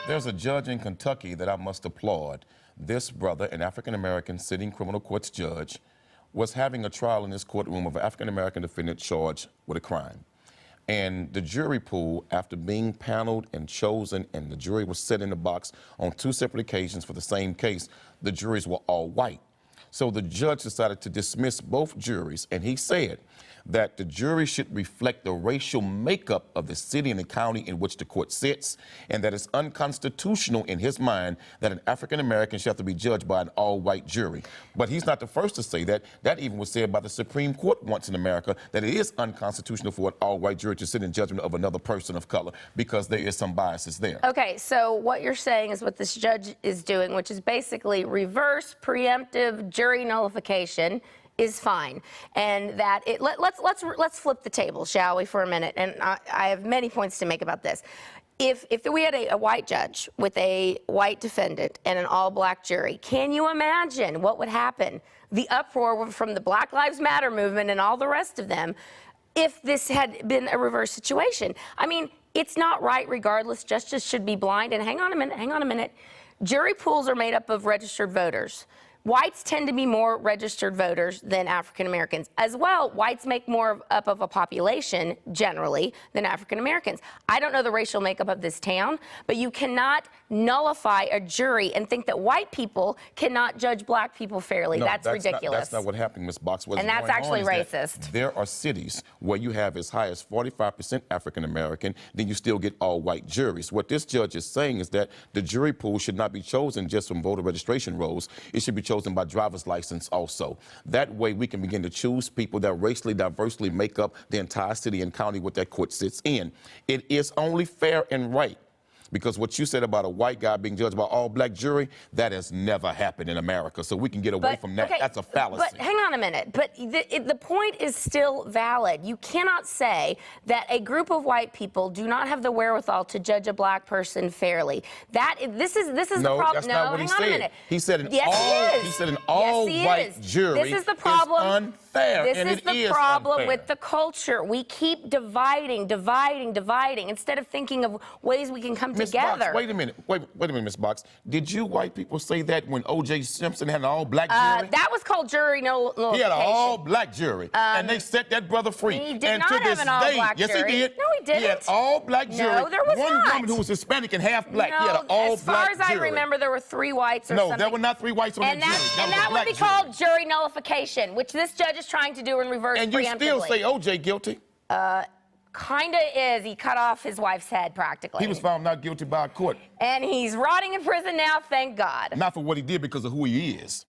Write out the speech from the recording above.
There's a judge in Kentucky that I must applaud. This brother, an African-American sitting criminal courts judge, was having a trial in this courtroom of an African-American defendant charged with a crime. And the jury pool, after being paneled and chosen, and the jury was set in the box on 2 separate occasions for the same case, the juries were all white. So the judge decided to dismiss both juries, and he said that the jury should reflect the racial makeup of the city and the county in which the court sits, and that it's unconstitutional in his mind that an African-American should have to be judged by an all-white jury. But he's not the first to say that. That even was said by the Supreme Court once in America, that it is unconstitutional for an all-white jury to sit in judgment of another person of color because there is some biases there. Okay, so what you're saying is what this judge is doing, which is basically reverse preemptive jury nullification, is fine, and that let's flip the table, shall we, for a minute? And I have many points to make about this. If we had a white judge with a white defendant and an all-black jury, can you imagine what would happen? The uproar from the Black Lives Matter movement and all the rest of them, if this had been a reverse situation. I mean, it's not right regardless. Justice should be blind. And hang on a minute. Jury pools are made up of registered voters. Whites tend to be more registered voters than African Americans. As well, whites make more up of a population, generally, than African Americans. I don't know the racial makeup of this town, but you cannot nullify a jury and think that white people cannot judge black people fairly. No, that's ridiculous. That's not what happened, Ms. Box. And that's actually racist. There are cities where you have as high as 45% African American, then you still get all white juries. What this judge is saying is that the jury pool should not be chosen just from voter registration rolls. It should be chosen by driver's license also. That way we can begin to choose people that racially diversely make up the entire city and county what that court sits in. It is only fair and right, because what you said about a white guy being judged by an all-black jury, that has never happened in America. So we can get away from that. Okay, that's a fallacy. But hang on a minute. But the point is still valid. You cannot say that a group of white people do not have the wherewithal to judge a black person fairly. This is the problem. No, that's not what he said. He said an all-white jury. This is the problem. Is unfair. This is the problem with the culture. We keep dividing instead of thinking of ways we can come together. Box, wait a minute, Ms. Box. Did you white people say that when O.J. Simpson had an all-black jury? That was called jury nullification. He had an all-black jury, and they set that brother free. He did not have an all-black jury. Yes, he did. No, he didn't. He had an all-black jury. No, there was One not. woman who was Hispanic and half black. No, he had an all-black jury. As far as I remember, there were 3 whites or something. No, there were not 3 whites on that jury. And that would be called jury nullification, which this judge is trying to do in reverse preemptively. And you still say O.J. guilty? Kinda is. He cut off his wife's head, practically. He was found not guilty by a court. And he's rotting in prison now, thank God. Not for what he did, because of who he is.